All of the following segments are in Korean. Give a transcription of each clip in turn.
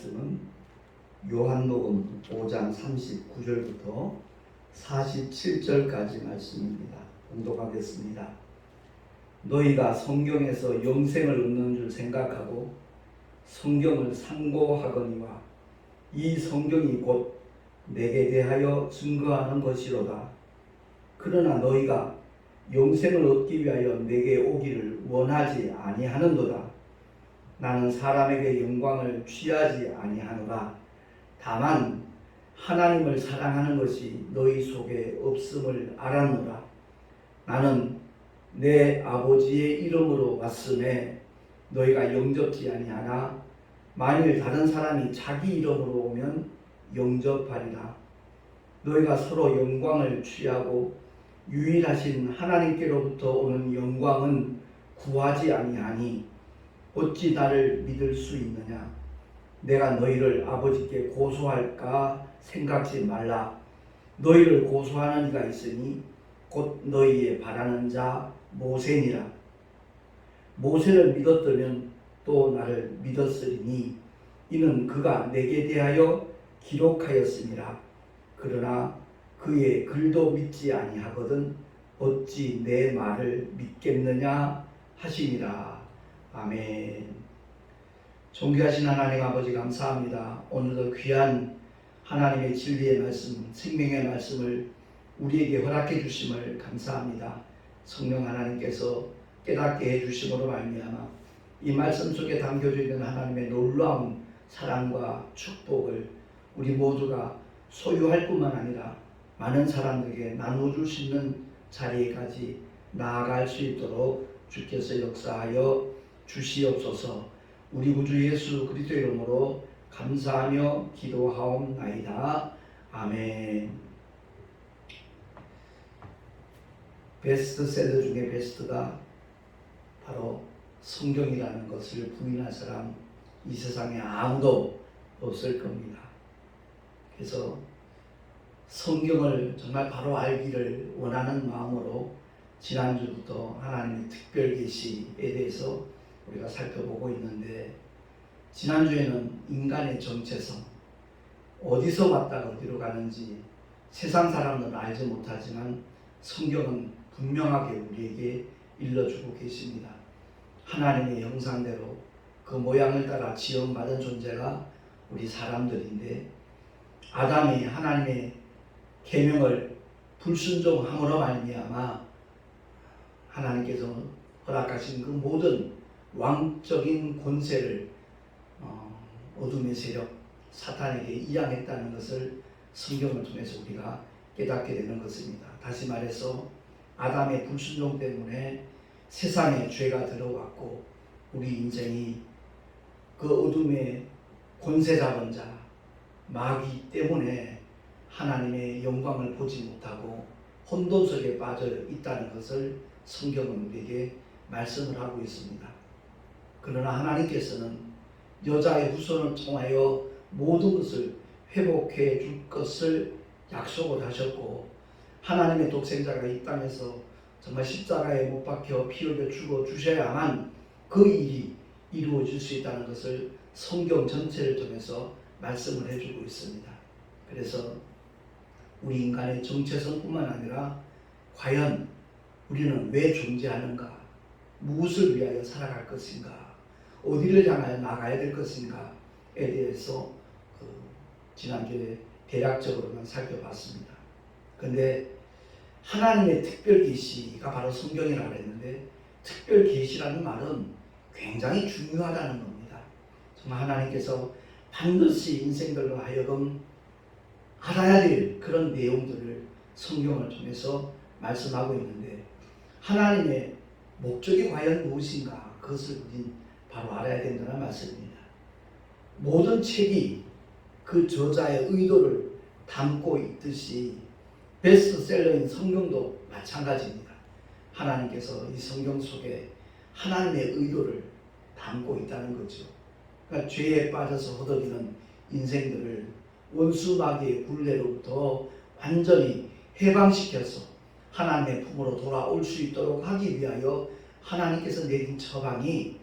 말씀은 요한복음 5장 39절부터 47절까지 말씀입니다. 봉독하겠습니다. 너희가 성경에서 영생을 얻는 줄 생각하고 성경을 상고하거니와 이 성경이 곧 내게 대하여 증거하는 것이로다. 그러나 너희가 영생을 얻기 위하여 내게 오기를 원하지 아니하는도다. 나는 사람에게 영광을 취하지 아니하노라. 다만 하나님을 사랑하는 것이 너희 속에 없음을 알았노라. 나는 내 아버지의 이름으로 왔음에 너희가 영접지 아니하나 만일 다른 사람이 자기 이름으로 오면 영접하리라. 너희가 서로 영광을 취하고 유일하신 하나님께로부터 오는 영광은 구하지 아니하니 어찌 나를 믿을 수 있느냐? 내가 너희를 아버지께 고소할까 생각지 말라. 너희를 고소하는 이가 있으니 곧 너희의 바라는 자 모세니라. 모세를 믿었더면 또 나를 믿었으리니 이는 그가 내게 대하여 기록하였음이라. 그러나 그의 글도 믿지 아니하거든 어찌 내 말을 믿겠느냐 하시니라. 아멘. 존귀하신 하나님 아버지 감사합니다. 오늘도 귀한 하나님의 진리의 말씀, 생명의 말씀을 우리에게 허락해 주심을 감사합니다. 성령 하나님께서 깨닫게 해 주심으로 말미암아 이 말씀 속에 담겨져 있는 하나님의 놀라운 사랑과 축복을 우리 모두가 소유할 뿐만 아니라 많은 사람들에게 나눠줄 수 있는 자리에까지 나아갈 수 있도록 주께서 역사하여 주시옵소서. 우리 구주 예수 그리스도 이름으로 감사하며 기도하옵나이다. 아멘. 베스트셀러 중에 베스트가 바로 성경이라는 것을 부인할 사람 이 세상에 아무도 없을 겁니다. 그래서 성경을 정말 바로 알기를 원하는 마음으로 지난주부터 하나님의 특별 계시에 대해서 우리가 살펴보고 있는데, 지난주에는 인간의 정체성, 어디서 왔다가 어디로 가는지 세상 사람들은 알지 못하지만 성경은 분명하게 우리에게 일러주고 계십니다. 하나님의 형상대로 그 모양을 따라 지음받은 존재가 우리 사람들인데, 아담이 하나님의 계명을 불순종함으로 말미암아 하나님께서 허락하신 그 모든 왕적인 권세를 어둠의 세력 사탄에게 이양했다는 것을 성경을 통해서 우리가 깨닫게 되는 것입니다. 다시 말해서 아담의 불순종 때문에 세상에 죄가 들어왔고 우리 인생이 그 어둠의 권세 잡은 자 마귀 때문에 하나님의 영광을 보지 못하고 혼돈 속에 빠져 있다는 것을 성경은 우리에게 말씀을 하고 있습니다. 그러나 하나님께서는 여자의 후손을 통하여 모든 것을 회복해 줄 것을 약속을 하셨고, 하나님의 독생자가 이 땅에서 정말 십자가에 못 박혀 피 흘려 죽어 주셔야만 그 일이 이루어질 수 있다는 것을 성경 전체를 통해서 말씀을 해주고 있습니다. 그래서 우리 인간의 정체성뿐만 아니라 과연 우리는 왜 존재하는가, 무엇을 위하여 살아갈 것인가, 어디를 향하여 나가야 될 것인가에 대해서 지난주에 대략적으로만 살펴봤습니다. 그런데 하나님의 특별 계시가 바로 성경이라고 했는데, 특별 계시라는 말은 굉장히 중요하다는 겁니다. 정말 하나님께서 반드시 인생들로 하여금 알아야 될 그런 내용들을 성경을 통해서 말씀하고 있는데, 하나님의 목적이 과연 무엇인가, 그것을 우린 바로 알아야 된다는 말씀입니다. 모든 책이 그 저자의 의도를 담고 있듯이 베스트셀러인 성경도 마찬가지입니다. 하나님께서 이 성경 속에 하나님의 의도를 담고 있다는 거죠. 그러니까 죄에 빠져서 허덕이는 인생들을 원수 마귀의 굴레로부터 완전히 해방시켜서 하나님의 품으로 돌아올 수 있도록 하기 위하여 하나님께서 내린 처방이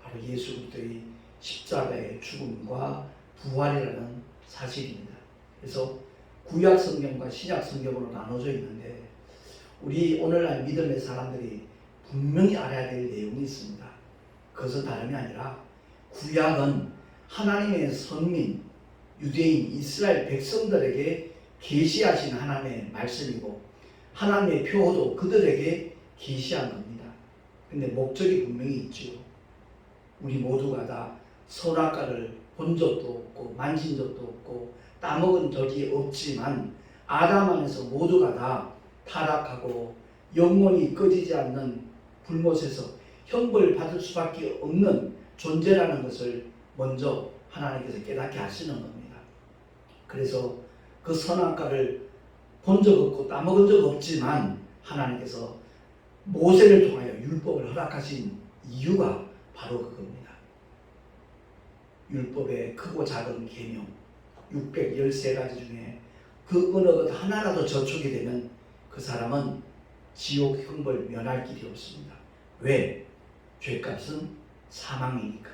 바로 예수 그리스도의 십자가의 죽음과 부활이라는 사실입니다. 그래서 구약 성경과 신약 성경으로 나눠져 있는데 우리 오늘날 믿음의 사람들이 분명히 알아야 될 내용이 있습니다. 그것은 다름이 아니라 구약은 하나님의 선민, 유대인, 이스라엘 백성들에게 계시하신 하나님의 말씀이고 하나님의 표도 그들에게 계시한 겁니다. 근데 목적이 분명히 있죠. 우리 모두가 다 선악과를 본 적도 없고 만진 적도 없고 따먹은 적이 없지만 아담 안에서 모두가 다 타락하고 영원히 꺼지지 않는 불못에서 형벌 받을 수밖에 없는 존재라는 것을 먼저 하나님께서 깨닫게 하시는 겁니다. 그래서 그 선악과를 본 적 없고 따먹은 적 없지만 하나님께서 모세를 통하여 율법을 허락하신 이유가 바로 그겁니다. 율법의 크고 작은 계명 613가지 중에 그 어느 것 하나라도 저촉이 되면 그 사람은 지옥 형벌 면할 길이 없습니다. 왜? 죄값은 사망이니까.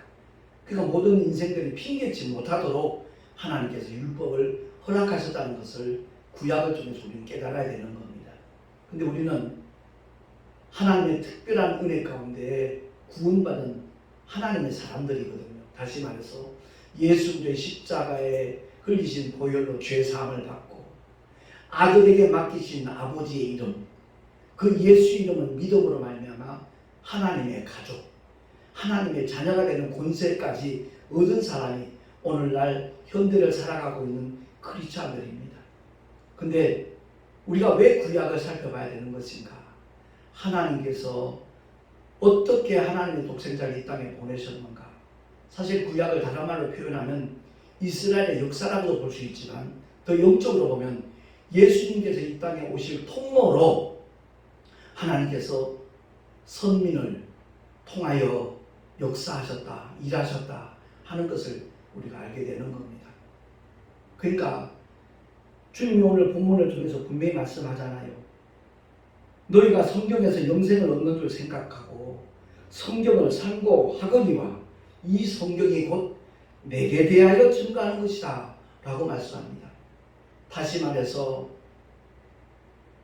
그러니까 모든 인생들이 핑계치 못하도록 하나님께서 율법을 허락하셨다는 것을 구약을 통해서 우리는 깨달아야 되는 겁니다. 근데 우리는 하나님의 특별한 은혜 가운데 구원받은 하나님의 사람들이거든요. 다시 말해서 예수 그리스도의 십자가에 흘리신 보혈로 죄 사함을 받고 아들에게 맡기신 아버지의 이름, 그 예수 이름을 믿음으로 말미암아 하나님의 가족, 하나님의 자녀가 되는 권세까지 얻은 사람이 오늘날 현대를 살아가고 있는 크리스찬들입니다. 근데 우리가 왜 구약을 살펴봐야 되는 것인가? 하나님께서 어떻게 하나님의 독생자를 이 땅에 보내셨는가? 사실 구약을 다른 말로 표현하면 이스라엘의 역사라고도 볼 수 있지만 더 영적으로 보면 예수님께서 이 땅에 오실 통로로 하나님께서 선민을 통하여 역사하셨다, 일하셨다 하는 것을 우리가 알게 되는 겁니다. 그러니까 주님이 오늘 본문을 통해서 분명히 말씀하잖아요. 너희가 성경에서 영생을 얻는 줄 생각하고 성경을 상고하거니와 이 성경이 곧 내게 대하여 증거하는 것이다 라고 말씀합니다. 다시 말해서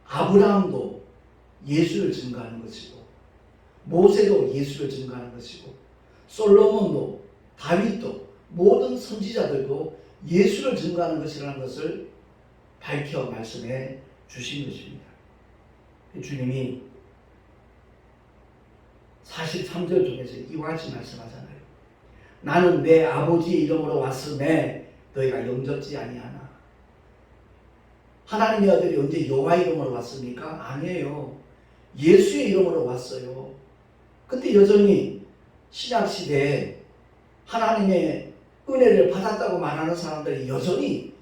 아브라함도 예수를 증거하는 것이고 모세도 예수를 증거하는 것이고 솔로몬도 다윗도 모든 선지자들도 예수를 증거하는 것이라는 것을 밝혀 말씀해 주신 것입니다. 주님이 43절 중에서 이와 같이 말씀하잖아요. 나는 내 아버지의 이름으로 왔음에 너희가 영접지 아니하나. 하나님의 아들이 언제 여호와 이름으로 왔습니까? 아니에요. 예수의 이름으로 왔어요. 근데 여전히 신약시대에 하나님의 은혜를 받았다고 말하는 사람들이 여전히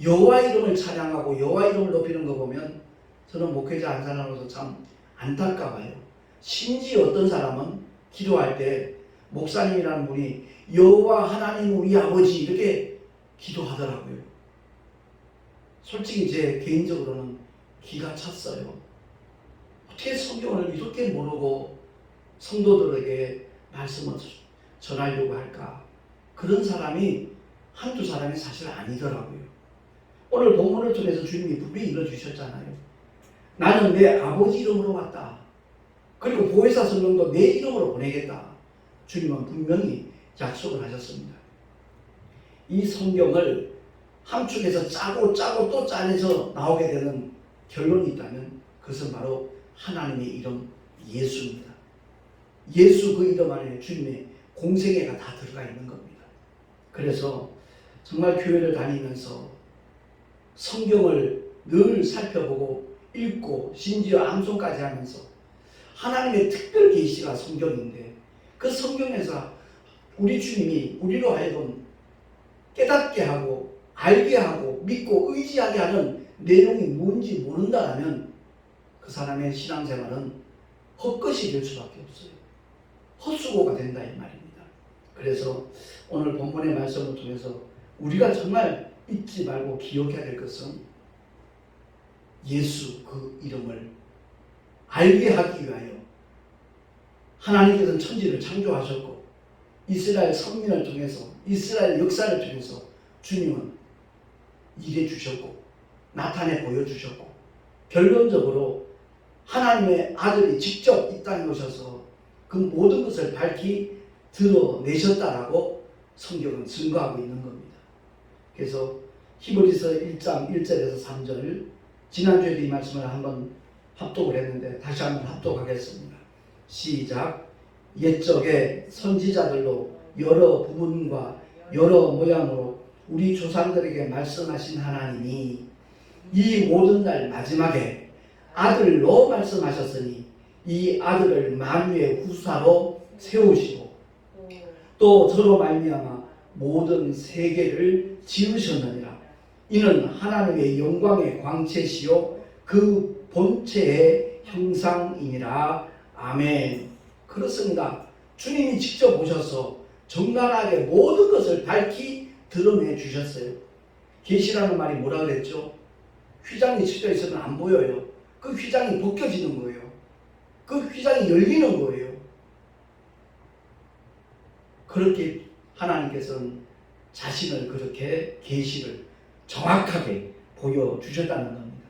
여호와 이름을 찬양하고 여호와 이름을 높이는 거 보면 저는 목회자 한 사람으로서 참 안타까워요. 심지어 어떤 사람은 기도할 때 목사님이라는 분이 여호와 하나님 우리 아버지 이렇게 기도하더라고요. 솔직히 제 개인적으로는 기가 찼어요. 어떻게 성경을 이렇게 모르고 성도들에게 말씀을 전하려고 할까? 그런 사람이 한두 사람이 사실 아니더라고요. 오늘 본문을 통해서 주님이 분명히 읽어주셨잖아요. 나는 내 아버지 이름으로 왔다. 그리고 보혜사 성령도 내 이름으로 보내겠다. 주님은 분명히 약속을 하셨습니다. 이 성경을 함축해서 짜고 또 짜내서 나오게 되는 결론이 있다면 그것은 바로 하나님의 이름 예수입니다. 예수 그 이름 안에 주님의 공생애가 다 들어가 있는 겁니다. 그래서 정말 교회를 다니면서 성경을 늘 살펴보고 읽고 심지어 암송까지 하면서 하나님의 특별 계시가 성경인데 그 성경에서 우리 주님이 우리로 하여금 깨닫게 하고 알게 하고 믿고 의지하게 하는 내용이 뭔지 모른다면 그 사람의 신앙생활은 헛것이 될 수밖에 없어요. 헛수고가 된다 이 말입니다. 그래서 오늘 본문의 말씀을 통해서 우리가 정말 잊지 말고 기억해야 될 것은 예수 그 이름을 알게 하기 위하여 하나님께서는 천지를 창조하셨고 이스라엘 선민을 통해서 이스라엘 역사를 통해서 주님은 일해 주셨고 나타내 보여주셨고 결론적으로 하나님의 아들이 직접 이 땅에 오셔서 그 모든 것을 밝히 드러내셨다라고 성경은 증거하고 있는 겁니다. 그래서 히브리서 1장 1절에서 3절 지난주에도 이 말씀을 한번 합독을 했는데 다시 한번 합독하겠습니다. 시작. 옛적에 선지자들로 여러 부분과 여러 모양으로 우리 조상들에게 말씀하신 하나님이 이 모든 날 마지막에 아들로 말씀하셨으니 이 아들을 만유의 후사로 세우시고 또 저로 말미암아 모든 세계를 지으셨느니라. 이는 하나님의 영광의 광채시요 그 본체의 형상이니라. 아멘. 그렇습니다. 주님이 직접 오셔서 정갈하게 모든 것을 밝히 드러내 주셨어요. 계시라는 말이 뭐라 그랬죠? 휘장이 쳐져 있으면 안 보여요. 그 휘장이 벗겨지는 거예요. 그 휘장이 열리는 거예요. 그렇게 하나님께서는 자신을 그렇게 계시를 정확하게 보여주셨다는 겁니다.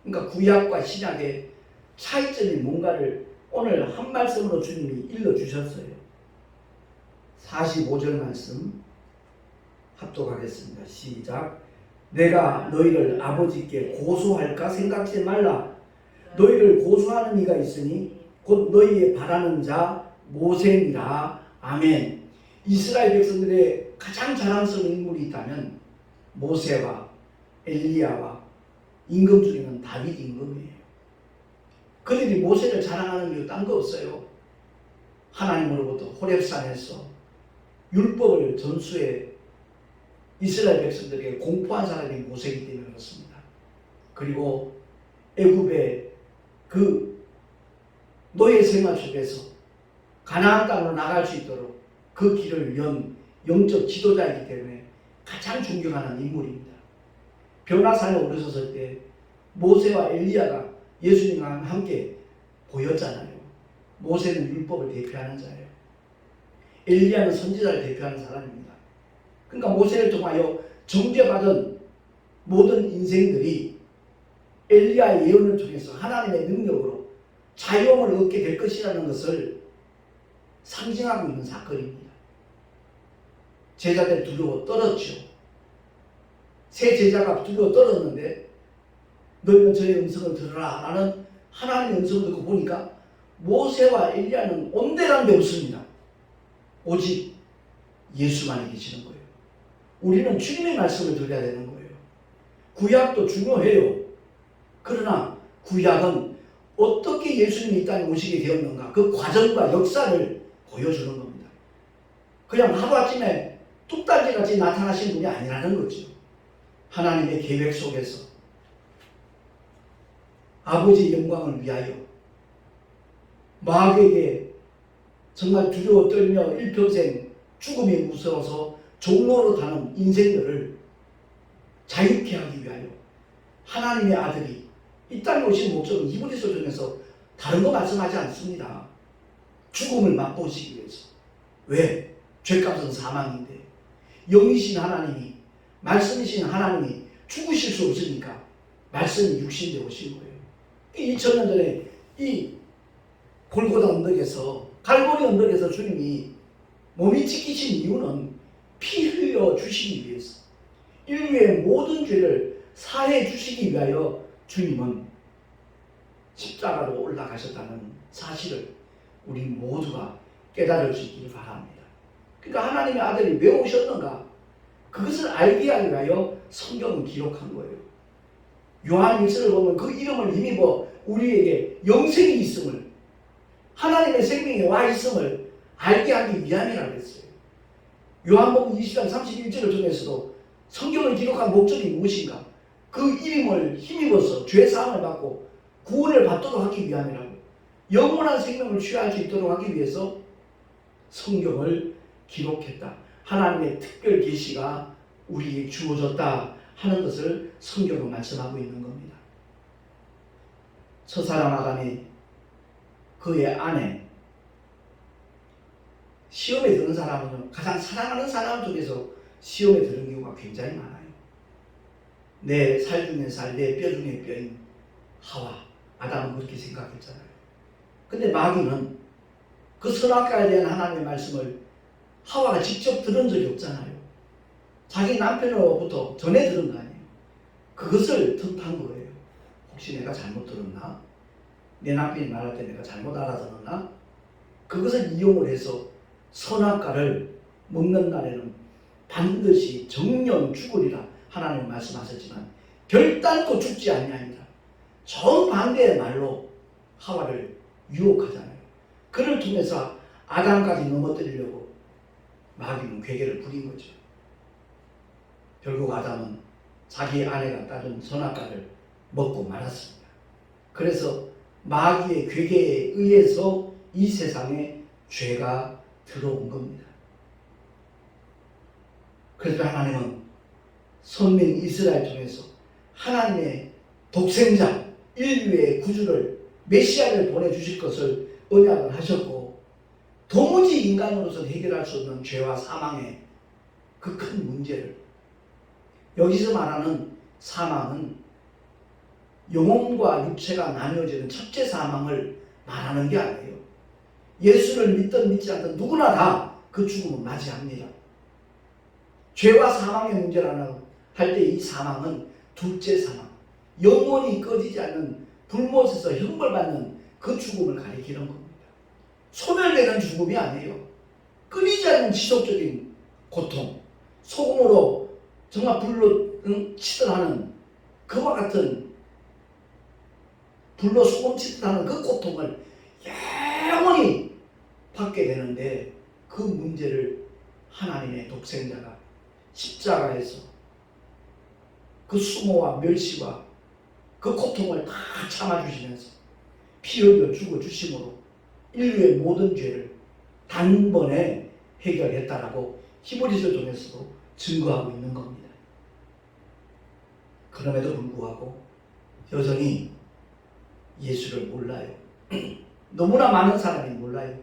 그러니까 구약과 신약의 차이점이 뭔가를 오늘 한 말씀으로 주님이 일러주셨어요. 45절 말씀 합독하겠습니다. 시작. 내가 너희를 아버지께 고소할까 생각지 말라. 너희를 고소하는 이가 있으니 곧 너희의 바라는 자 모세니라. 아멘. 이스라엘 백성들의 가장 자랑스러운 인물이 있다면 모세와 엘리야와 임금 중에는 다윗 임금이에요. 그들이 모세를 자랑하는 이유 딴 거 없어요. 하나님으로부터 호렙산에서 율법을 전수해 이스라엘 백성들에게 공포한 사람이 모세이기 때문에 그렇습니다. 그리고 애굽의 그 노예 생활 속에서 가나안 땅으로 나갈 수 있도록 그 길을 연 영적 지도자이기 때문에 가장 존경하는 인물입니다. 변화산에 오르셨을 때 모세와 엘리야가 예수님과 함께 보였잖아요. 모세는 율법을 대표하는 자예요. 엘리야는 선지자를 대표하는 사람입니다. 그러니까 모세를 통하여 정죄받은 모든 인생들이 엘리야의 예언을 통해서 하나님의 능력으로 자유함을 얻게 될 것이라는 것을 상징하고 있는 사건입니다. 제자들 두려워 떨었죠. 세 제자가 두려워 떨었는데 너희는 저의 음성을 들으라 라는 하나님의 음성을 듣고 보니까 모세와 엘리야는 온데란 데 없습니다. 오직 예수만이 계시는 거예요. 우리는 주님의 말씀을 들어야 되는 거예요. 구약도 중요해요. 그러나 구약은 어떻게 예수님이 이 땅에 오시게 되었는가 그 과정과 역사를 보여주는 겁니다. 그냥 하루아침에 뚝딱지같이 나타나신 분이 아니라는 거죠. 하나님의 계획 속에서 아버지의 영광을 위하여 마귀에게 정말 두려워 떨며 일평생 죽음이 무서워서 종로로 가는 인생들을 자유케 하기 위하여 하나님의 아들이 이 땅에 오신 목적은 히브리서 중에서 다른 거 말씀하지 않습니다. 죽음을 맛보시기 위해서. 왜? 죄값은 사망인데 영이신 하나님이 말씀이신 하나님이 죽으실 수 없으니까 말씀이 육신되어 오신 거예요. 2000년 전에 이 골고다 언덕에서 갈보리 언덕에서 주님이 몸이 찢기신 이유는 피 흘려 주시기 위해서 인류의 모든 죄를 사해 주시기 위하여 주님은 십자가로 올라가셨다는 사실을 우리 모두가 깨달을 수 있기를 바랍니다. 그러니까 하나님의 아들이 왜 오셨는가? 그것을 알게 하기 위하여 성경은 기록한 거예요. 요한 1서를 보면 그 이름을 힘입어 우리에게 영생이 있음을 하나님의 생명이 와 있음을 알게 하기 위함이라고 했어요. 요한복음 20장 31절을 통해서도 성경을 기록한 목적이 무엇인가? 그 이름을 힘입어서 죄사함을 받고 구원을 받도록 하기 위함이라고 영원한 생명을 취할 수 있도록 하기 위해서 성경을 기록했다. 하나님의 특별 계시가 우리에게 주어졌다 하는 것을 성경은 말씀하고 있는 겁니다. 첫사람 아담이 그의 아내 시험에 드는 사람은 가장 사랑하는 사람 중에서 시험에 드는 경우가 경우가 굉장히 많아요. 내 살 중에 살, 내 뼈 중에 뼈인 하와, 아담은 그렇게 생각했잖아요. 근데 마귀는 그 선악과에 대한 하나님의 말씀을 하와가 직접 들은 적이 없잖아요. 자기 남편으로부터 전해 들은 거 아니에요. 그것을 틈탄 거예요. 혹시 내가 잘못 들었나? 내 남편이 말할 때 내가 잘못 알아들었나? 그것을 이용을 해서 선악과를 먹는 날에는 반드시 정령 죽으리라 하나님은 말씀하셨지만 결단코 죽지 아니하니라. 정반대의 말로 하와를 유혹하잖아요. 그를 통해서 아담까지 넘어뜨리려고 마귀는 괴계를 부린 거죠. 결국 아담은 자기 아내가 따른 선악과를 먹고 말았습니다. 그래서 마귀의 괴계에 의해서 이 세상에 죄가 들어온 겁니다. 그래서 하나님은 선민 이스라엘 통해서 하나님의 독생자 인류의 구주를 메시아를 보내주실 것을 언약을 하셨고, 도무지 인간으로서 해결할 수 없는 죄와 사망의 그 큰 문제를, 여기서 말하는 사망은 영혼과 육체가 나뉘어지는 첫째 사망을 말하는 게 아니에요. 예수를 믿든 믿지 않든 누구나 다 그 죽음을 맞이합니다. 죄와 사망의 문제라는 할 때 이 사망은 둘째 사망, 영원히 꺼지지 않는 불못에서 형벌받는 그 죽음을 가리키는 겁니다. 소멸되는 죽음이 아니에요. 끊이지 않는 지속적인 고통, 소금으로 정말 불로 치듯 하는 그와 같은, 불로 소금 치듯 하는 그 고통을 영원히 받게 되는데, 그 문제를 하나님의 독생자가 십자가에서 그 수모와 멸시와 그 고통을 다 참아주시면서 피 흘려 죽어주심으로 인류의 모든 죄를 단번에 해결했다라고 히브리서를 통해서도 증거하고 있는 겁니다. 그럼에도 불구하고 여전히 예수를 몰라요. 너무나 많은 사람이 몰라요.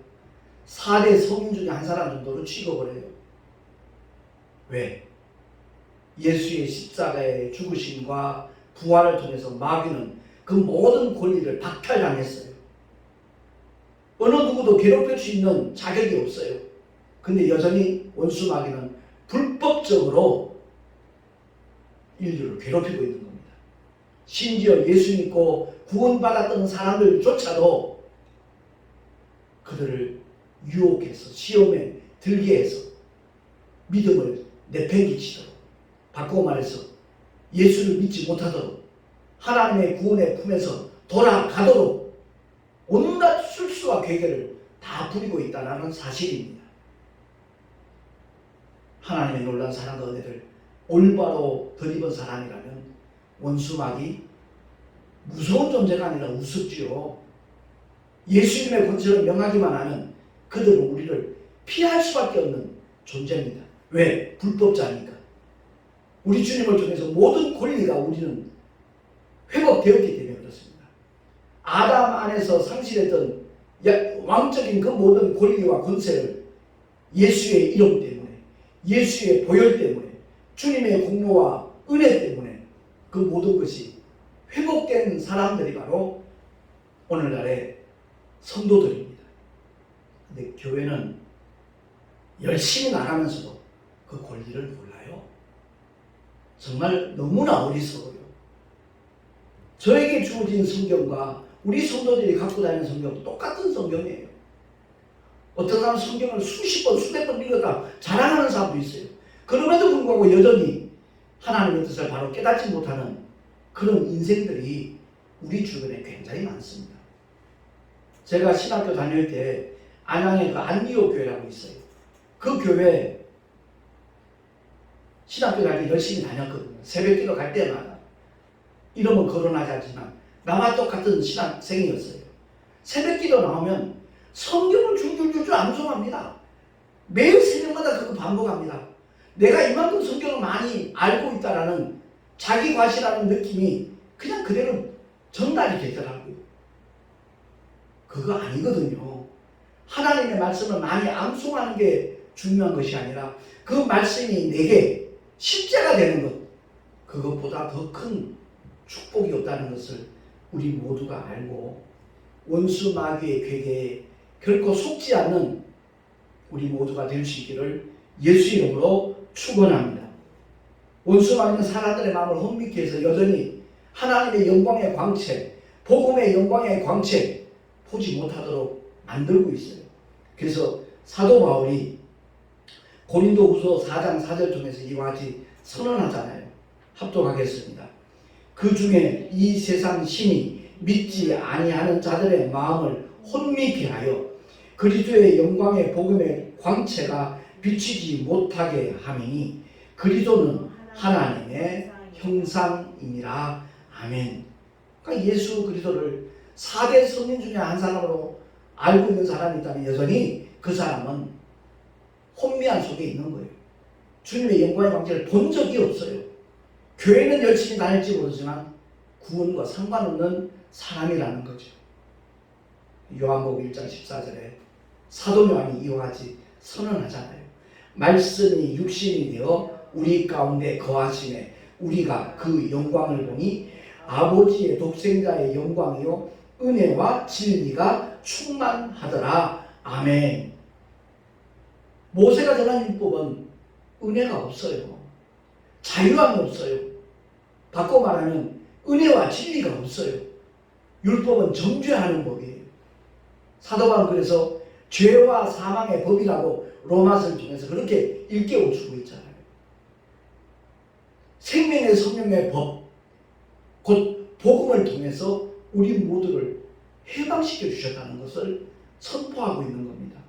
4대 성인 중에 한 사람 정도로 취급을 해요. 왜? 예수의 십자가의 죽으심과 부활을 통해서 마귀는 그 모든 권리를 박탈당했어요. 어느 누구도 괴롭힐 수 있는 자격이 없어요. 근데 여전히 원수 마귀는 불법적으로 인류를 괴롭히고 있는 겁니다. 심지어 예수 믿고 구원받았던 사람들조차도 그들을 유혹해서 시험에 들게 해서 믿음을 내팽개치도록, 바꾸어 말해서 예수를 믿지 못하도록, 하나님의 구원의 품에서 돌아가도록 온갖 술수와 괴계를 다 부리고 있다는 사실입니다. 하나님의 놀라운 사랑과 은혜를 올바로 덧입은 사람이라면 원수마귀 무서운 존재가 아니라 우습지요. 예수님의 권세를 명하기만 하면 그들은 우리를 피할 수밖에 없는 존재입니다. 왜? 불법자니까. 우리 주님을 통해서 모든 권리가 우리는 회복되었기 때문에 그렇습니다. 아담 안에서 상실했던 왕적인 그 모든 권리와 권세를 예수의 이름 때문에, 예수의 보혈 때문에, 주님의 공로와 은혜 때문에 그 모든 것이 회복된 사람들이 바로 오늘날의 성도들입니다. 근데 교회는 열심히 나가면서도 그 권리를 몰라요. 정말 너무나 어리석어요. 저에게 주어진 성경과 우리 성도들이 갖고 다니는 성경도 똑같은 성경이에요. 어떤 사람은 성경을 수십 번, 수백 번 읽었다 자랑하는 사람도 있어요. 그럼에도 불구하고 여전히 하나님의 뜻을 바로 깨닫지 못하는 그런 인생들이 우리 주변에 굉장히 많습니다. 제가 신학교 다닐 때 안양에 그 안리오 교회라고 있어요. 그 교회 신학교 다닐 때 열심히 다녔거든요. 새벽기도 갈 때마다. 이름은 거론하지 않지만 나와 똑같은 신학생이었어요. 새벽기도 나오면 성경을 줄줄줄줄 암송합니다. 매일 새벽마다 그거 반복합니다. 내가 이만큼 성경을 많이 알고 있다라는 자기 과시라는 느낌이 그냥 그대로 전달이 되더라고요. 그거 아니거든요. 하나님의 말씀을 많이 암송하는 게 중요한 것이 아니라 그 말씀이 내게 십자가 되는 것, 그것보다 더 큰 축복이 없다는 것을 우리 모두가 알고 원수 마귀의 괴계에 결코 속지 않는 우리 모두가 될 수 있기를 예수 이름으로 축원합니다. 원수 마귀는 사람들의 마음을 혼미케 해서 여전히 하나님의 영광의 광채, 복음의 영광의 광채 보지 못하도록 만들고 있어요. 그래서 사도 바울이 고린도후서 4장 4절 중에서 이와 같이 선언하잖아요. 합독하겠습니다. 그 중에 이 세상 신이 믿지 아니하는 자들의 마음을 혼미케 하여 그리스도의 영광의 복음의 광채가 비치지 못하게 하매니 그리스도는 하나님의 형상이니라. 아멘. 그러니까 예수 그리스도를 4대 성인 중에 한 사람으로 알고 있는 사람이 있다면 여전히 그 사람은 혼미한 속에 있는 거예요. 주님의 영광의 광채를 본 적이 없어요. 교회는 열심히 다닐지 모르지만 구원과 상관없는 사람이라는 거죠. 요한복음 1장 14절에 사도 요한이 이와 같이 선언하잖아요. 말씀이 육신이 되어 우리 가운데 거하시네 우리가 그 영광을 보니 아버지의 독생자의 영광이요 은혜와 진리가 충만하더라. 아멘. 모세가 전한 율법은 은혜가 없어요. 자유함이 없어요. 바꿔 말하면 은혜와 진리가 없어요. 율법은 정죄하는 법이에요. 사도 바울은 그래서 죄와 사망의 법이라고 로마서를 통해서 그렇게 일깨워 주고 있잖아요. 생명의 성령의 법, 곧 복음을 통해서 우리 모두를 해방시켜 주셨다는 것을 선포하고 있는 겁니다.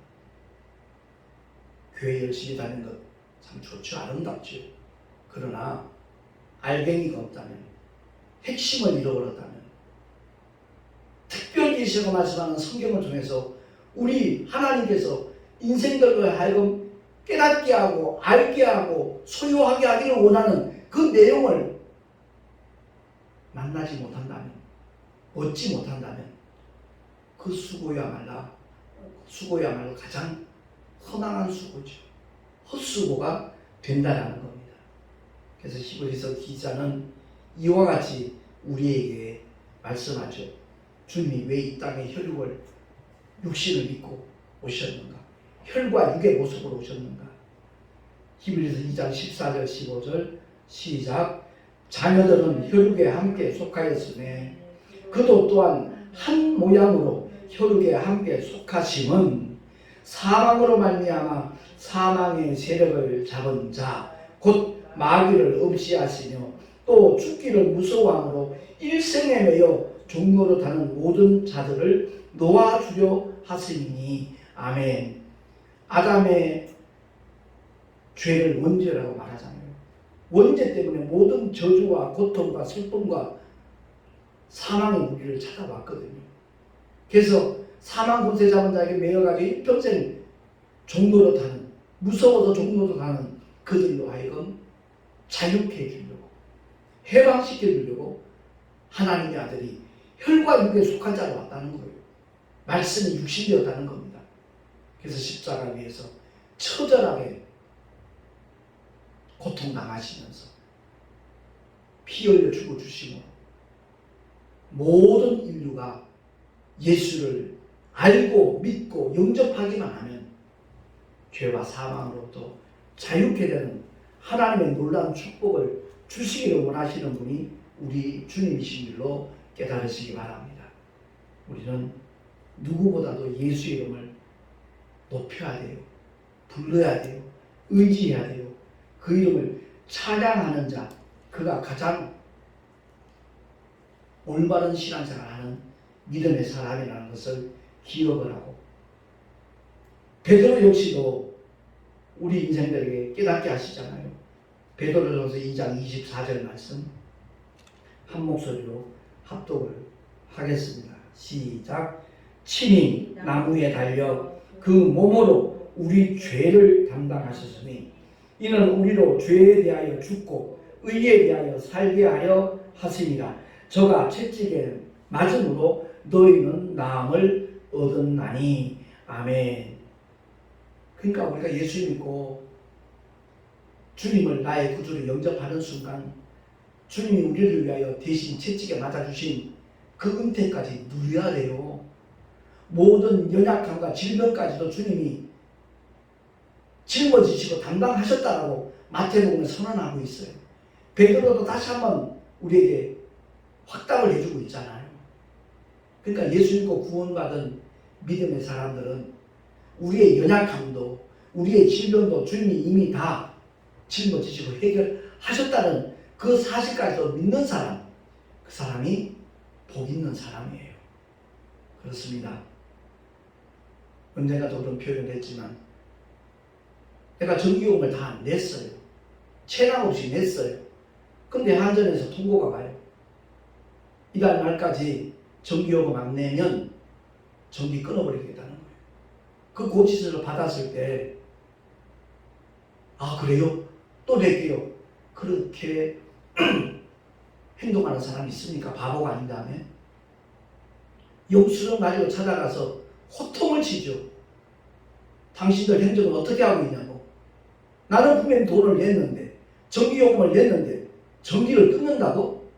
교회 열심히 다니는 것 참 좋죠. 아름답죠. 그러나 알갱이가 없다면, 핵심을 잃어버렸다면, 특별 계시가 말씀하는 성경을 통해서 우리 하나님께서 인생들로 하여금 깨닫게 하고 알게 하고 소유하게 하기를 원하는 그 내용을 만나지 못한다면, 얻지 못한다면 그 수고야말로 가장 허망한 수고죠. 헛수고가 된다라는 겁니다. 그래서 히브리서 기자는 이와 같이 우리에게 말씀하죠. 주님이 왜 이 땅에 육신을 입고 오셨는가? 혈과 육의 모습으로 오셨는가? 히브리서 2장 14절 15절 시작. 자녀들은 혈육에 함께 속하였으며 그도 또한 한 모양으로 혈육에 함께 속하심은 사망으로 말미암아 사망의 세력을 잡은 자 곧 마귀를 없이하시며 또 죽기를 무서워함으로 일생에 매여 종노릇하는 모든 자들을 놓아주려 하시니. 아멘. 아담의 죄를 원죄라고 말하잖아요. 원죄 때문에 모든 저주와 고통과 슬픔과 사망의 우리를 찾아왔거든요. 그래서 사망 권세 잡은 자에게 매여가지고 일평생 종노릇하는, 무서워서 종노릇하는 그들로 하여금 자유케 해주려고, 해방시켜 주려고 하나님의 아들이 혈과 육에 속한 자로 왔다는 거예요. 말씀이 육신이었다는 겁니다. 그래서 십자가 위에서 처절하게 고통당하시면서 피 흘려 죽어주시고 모든 인류가 예수를 알고 믿고 영접하기만 하면 죄와 사망으로부터 자유케 되는 하나님의 놀라운 축복을 주시기를 원하시는 분이 우리 주님이신 줄로 깨달으시기 바랍니다. 우리는 누구보다도 예수 이름을 높여야 돼요. 불러야 돼요. 의지해야 돼요. 그 이름을 찬양하는 자, 그가 가장 올바른 신앙생활하는 믿음의 사람이라는 것을 기억을 하고, 베드로 역시도 우리 인생들에게 깨닫게 하시잖아요. 베드로전서 2장 24절 말씀 한 목소리로 합독을 하겠습니다. 시작. 친히 나무에 달려 그 몸으로 우리 죄를 담당하셨으니 이는 우리로 죄에 대하여 죽고 의에 대하여 살게 하려 하심이라. 저가 채찍에 맞음으로 너희는 나음을 얻었나니. 아멘. 그러니까 우리가 예수 믿고 주님을 나의 구주로 영접하는 순간 주님이 우리를 위하여 대신 채찍에 맞아주신 그 은혜까지 누려야 돼요. 모든 연약함과 질병까지도 주님이 짊어지시고 담당하셨다라고 마태복음에 선언하고 있어요. 베드로도 다시 한번 우리에게 확답을 해주고 있잖아요. 그러니까 예수 믿고 구원받은 믿음의 사람들은 우리의 연약함도 우리의 질병도 주님이 이미 다 짊어지시고 해결하셨다는 그 사실까지도 믿는 사람, 그 사람이 복 있는 사람이에요. 그렇습니다. 언젠가도 그런 표현을 했지만 내가 전기요금을 다 냈어요. 체납 없이 냈어요. 근데 한전에서 통보가 가요. 이달 말까지 전기요금 안 내면 전기 끊어버리겠다는 거예요. 그 고지서를 받았을 때 아 그래요? 또 낼게요. 그렇게 행동하는 사람이 있습니까? 바보가 아닌 다음에 영수증 가지고 찾아가서 호통을 치죠. 당신들 행정은 어떻게 하고 있냐고. 나는 분명히 돈을 냈는데 전기요금을 냈는데 전기를 끊는다고?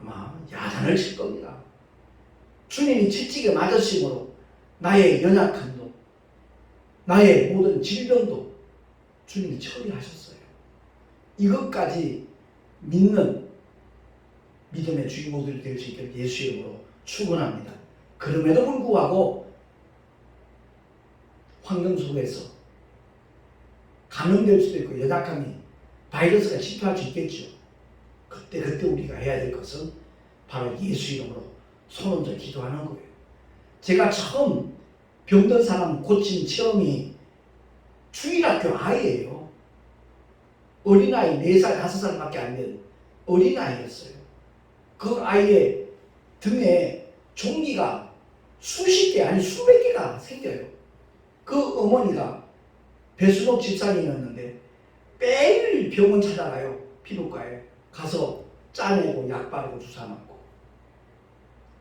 아마 야단을 칠 겁니다. 주님이 채찍에 맞으심으로 나의 연약함도 나의 모든 질병도 주님이 처리하셨어요. 이것까지 믿는 믿음의 주인공들이 될 수 있게 예수 이름으로 축원합니다. 그럼에도 불구하고 환경 속에서 감염될 수도 있고 연약함이 바이러스가 침투할 수 있겠죠. 그때 우리가 해야 될 것은 바로 예수 이름으로 손 얹어 기도하는 거예요. 제가 처음 병든 사람 고친 체험이 주일학교 아이예요. 어린아이 4살, 5살밖에 안 된 어린아이였어요. 그 아이의 등에 종기가 수십 개 아니 수백 개가 생겨요. 그 어머니가 배순옥 집사님이었는데 매일 병원 찾아가요. 피부과에 가서 짜내고 약 바르고 주사 맞고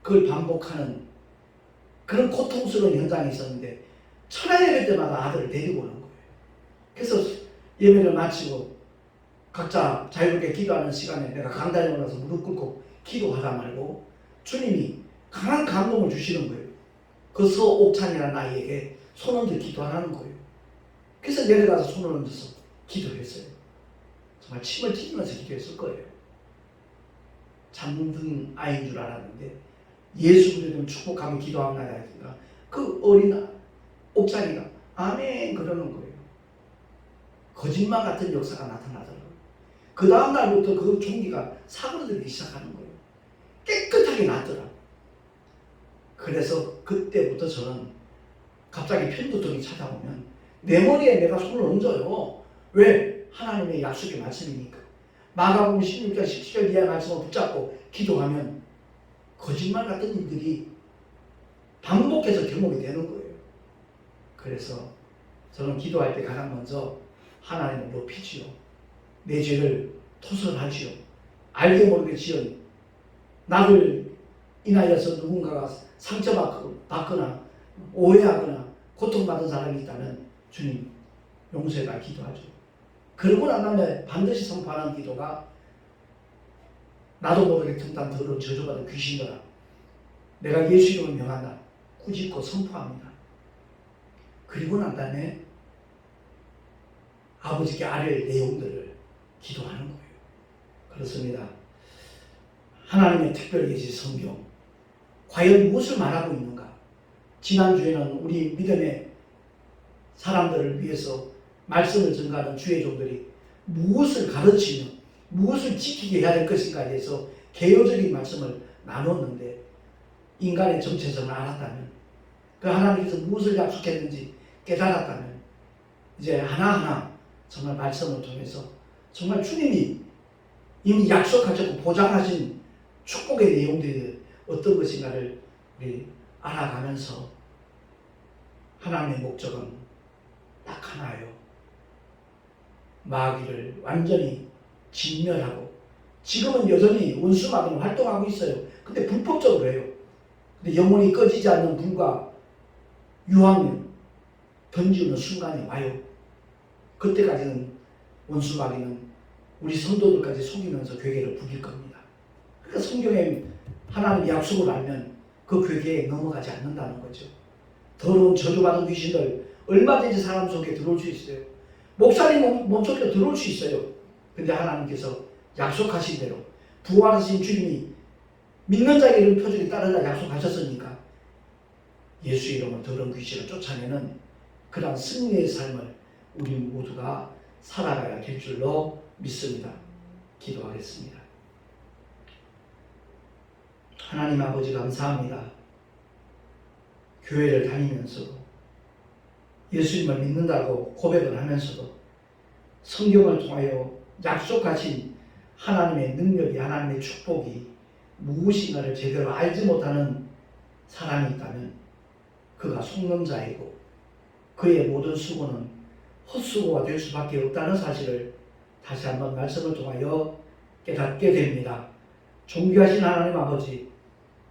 그걸 반복하는 그런 고통스러운 현장이 있었는데 천안 예배 때마다 아들을 데리고 오는 거예요. 그래서 예배를 마치고 각자 자유롭게 기도하는 시간에 내가 강단에 올라서 무릎 꿇고 기도하다 말고 주님이 강한 감동을 주시는 거예요. 그 서옥찬이라는 아이에게 손 얹어 기도하라는 거예요. 그래서 내려가서 손을 얹어서 기도했어요. 정말 침을 튀기면서 기도했을 거예요. 잠든 아이인 줄 알았는데 예수 그리스도는 축복하며 기도하옵나이다. 그 어린 옥찬이가 아멘 그러는 거예요. 거짓말 같은 역사가 나타나더라고요. 그 다음 날부터 그 종기가 사그러들기 시작하는 거예요. 깨끗하게 낫더라고요. 그래서 그때부터 저는 갑자기 편두통이 찾아오면 내 머리에 내가 손을 얹어요. 왜? 하나님의 약속의 말씀이니까. 마가복음 16장 17절 이하의 말씀을 붙잡고 기도하면 거짓말 같은 일들이 반복해서 경험이 되는 거예요. 그래서 저는 기도할 때 가장 먼저 하나님을 높이지요. 내 죄를 토설하지요. 알게 모르게 지은 나를 인하여서 누군가가 상처받거나 오해하거나 고통받은 사람이 있다면 주님 용서해달라 기도하죠. 그러고 난 다음에 반드시 선포하는 기도가 나도 모르게 틈탄 더러운 저주받은 귀신들아 내가 예수 이름을 명한다. 꾸짖고 선포합니다. 그리고 난 다음에 아버지께 아뢰 내용들을 기도하는 거예요. 그렇습니다. 하나님의 특별 계시 성경 과연 무엇을 말하고 있는가? 지난주에는 우리 믿음의 사람들을 위해서 말씀을 전가하는 주의 종들이 무엇을 가르치며 무엇을 지키게 해야 될 것인가에 대해서 개요적인 말씀을 나눴는데 인간의 정체성을 알았다면 그 하나님께서 무엇을 약속했는지 깨달았다면 이제 하나하나 정말 말씀을 통해서 정말 주님이 이미 약속하셨고 보장하신 축복의 내용들이 어떤 것인가를 우리 알아가면서 하나님의 목적은 딱 하나예요. 마귀를 완전히 진멸하고 지금은 여전히 원수마귀는 활동하고 있어요. 근데 불법적으로 해요. 근데 영원히 꺼지지 않는 불과 유황을 던지는 순간이 와요. 그때까지는 원수 마귀는 우리 성도들까지 속이면서 괴계를 부릴 겁니다. 그러니까 성경에 하나님의 약속을 알면 그 괴계에 넘어가지 않는다는 거죠. 더러운 저주받은 귀신들 얼마든지 사람 속에 들어올 수 있어요. 목사님 몸속에 들어올 수 있어요. 근데 하나님께서 약속하신 대로 부활하신 주님이 믿는 자에게 이런 표적이 따르라 약속하셨으니까 예수 이름으로 더러운 귀신을 쫓아내는 그런 승리의 삶을 우리 모두가 살아가야 될 줄로 믿습니다. 기도하겠습니다. 하나님 아버지 감사합니다. 교회를 다니면서도 예수님을 믿는다고 고백을 하면서도 성경을 통하여 약속하신 하나님의 능력이, 하나님의 축복이 무엇인가를 제대로 알지 못하는 사람이 있다면 그가 속는 자이고 그의 모든 수고는 헛수고가 될 수밖에 없다는 사실을 다시 한번 말씀을 통하여 깨닫게 됩니다. 존귀하신 하나님 아버지,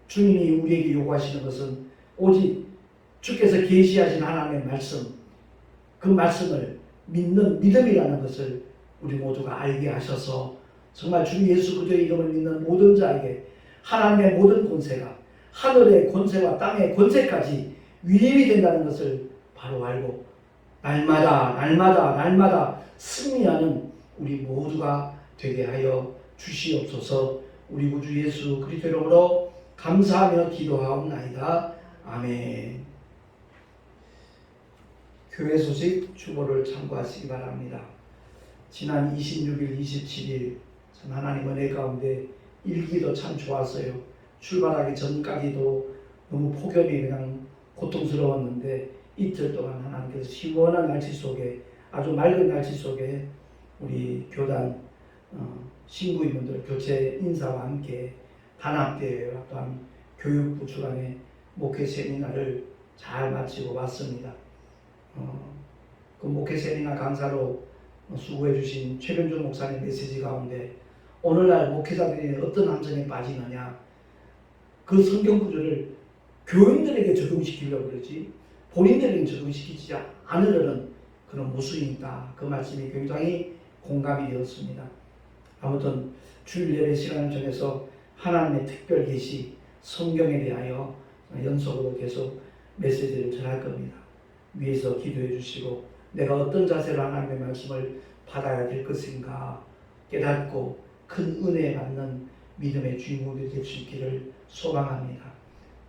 주님이 우리에게 요구하시는 것은 오직 주께서 계시하신 하나님의 말씀, 그 말씀을 믿는 믿음이라는 것을 우리 모두가 알게 하셔서 정말 주 예수 그리스도의 이름을 믿는 모든 자에게 하나님의 모든 권세가 하늘의 권세와 땅의 권세까지 위임이 된다는 것을 바로 알고 날마다 승리하는 우리 모두가 되게 하여 주시옵소서. 우리 구주 예수 그리스도 이름으로 감사하며 기도하옵나이다. 아멘. 교회 소식 주보를 참고하시기 바랍니다. 지난 26일, 27일 참 하나님 은혜 가운데 일기도 참 좋았어요. 출발하기 전까지도 너무 폭염이 그냥 고통스러웠는데 이틀 동안 하나님께서 시원한 날씨 속에, 아주 맑은 날씨 속에 우리 교단 신부님들 교체 인사와 함께 단합대회와 또한 교육부 주관의 목회 세미나를 잘 마치고 왔습니다. 그 목회 세미나 강사로 수고해 주신 최변준 목사님 메시지 가운데 오늘날 목회자들이 어떤 함정에 빠지느냐, 그 성경 구절을 교인들에게 적용시키려고 그러지 본인들에게 적용시키지 않으려는 그런 모순이 있다. 그 말씀이 굉장히 공감이 되었습니다. 아무튼 주일 예배 시간을 정해서 하나님의 특별 계시, 성경에 대하여 연속으로 계속 메시지를 전할 겁니다. 위에서 기도해 주시고 내가 어떤 자세로 하나님의 말씀을 받아야 될 것인가 깨닫고 큰 은혜 받는 믿음의 주인공이 될 수 있기를 소망합니다.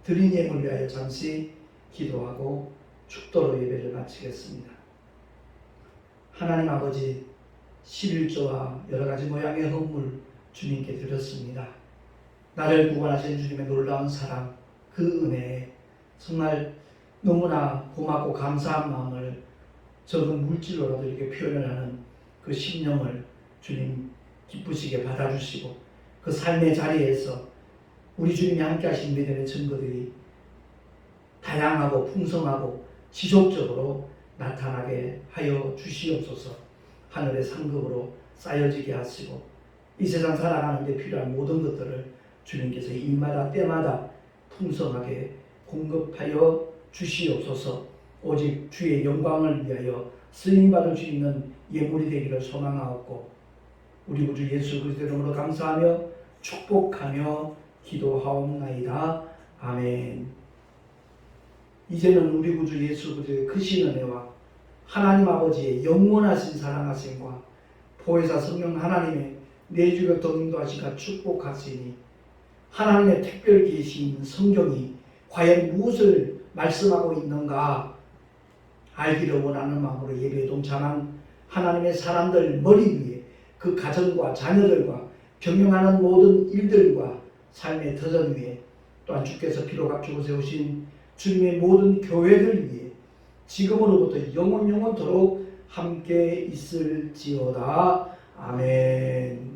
드린 예물 위하여 잠시 기도하고 축도로 예배를 마치겠습니다. 하나님 아버지, 11조와 여러 가지 모양의 헌물 주님께 드렸습니다. 나를 구원하신 주님의 놀라운 사랑, 그 은혜에 정말 너무나 고맙고 감사한 마음을 적은 물질로라도 이렇게 표현을 하는 그 심령을 주님 기쁘시게 받아주시고 그 삶의 자리에서 우리 주님이 함께 하신 믿음의 증거들이 다양하고 풍성하고 지속적으로 나타나게 하여 주시옵소서. 하늘의 상급으로 쌓여지게 하시고 이 세상 살아가는 데 필요한 모든 것들을 주님께서 일마다 때마다 풍성하게 공급하여 주시옵소서. 오직 주의 영광을 위하여 쓰임받을 수 있는 예물이 되기를 소망하옵고 우리 구주 예수 그리스도 이름으로 감사하며 축복하며 기도하옵나이다. 아멘. 이제는 우리 구주 예수 그리스도의 크신 은혜와 하나님 아버지의 영원하신 사랑하심과 보혜사 성령 하나님의 내주가 동인도하시가 축복하시니 하나님의 특별 계시인 성경이 과연 무엇을 말씀하고 있는가 알기를 원하는 마음으로 예배에 동참한 하나님의 사람들 머리 위에 그 가정과 자녀들과 경영하는 모든 일들과 삶의 터전 위에 또한 주께서 피로 값주고 세우신 주님의 모든 교회들 위해 지금으로부터 영원토록 함께 있을지어다. 아멘.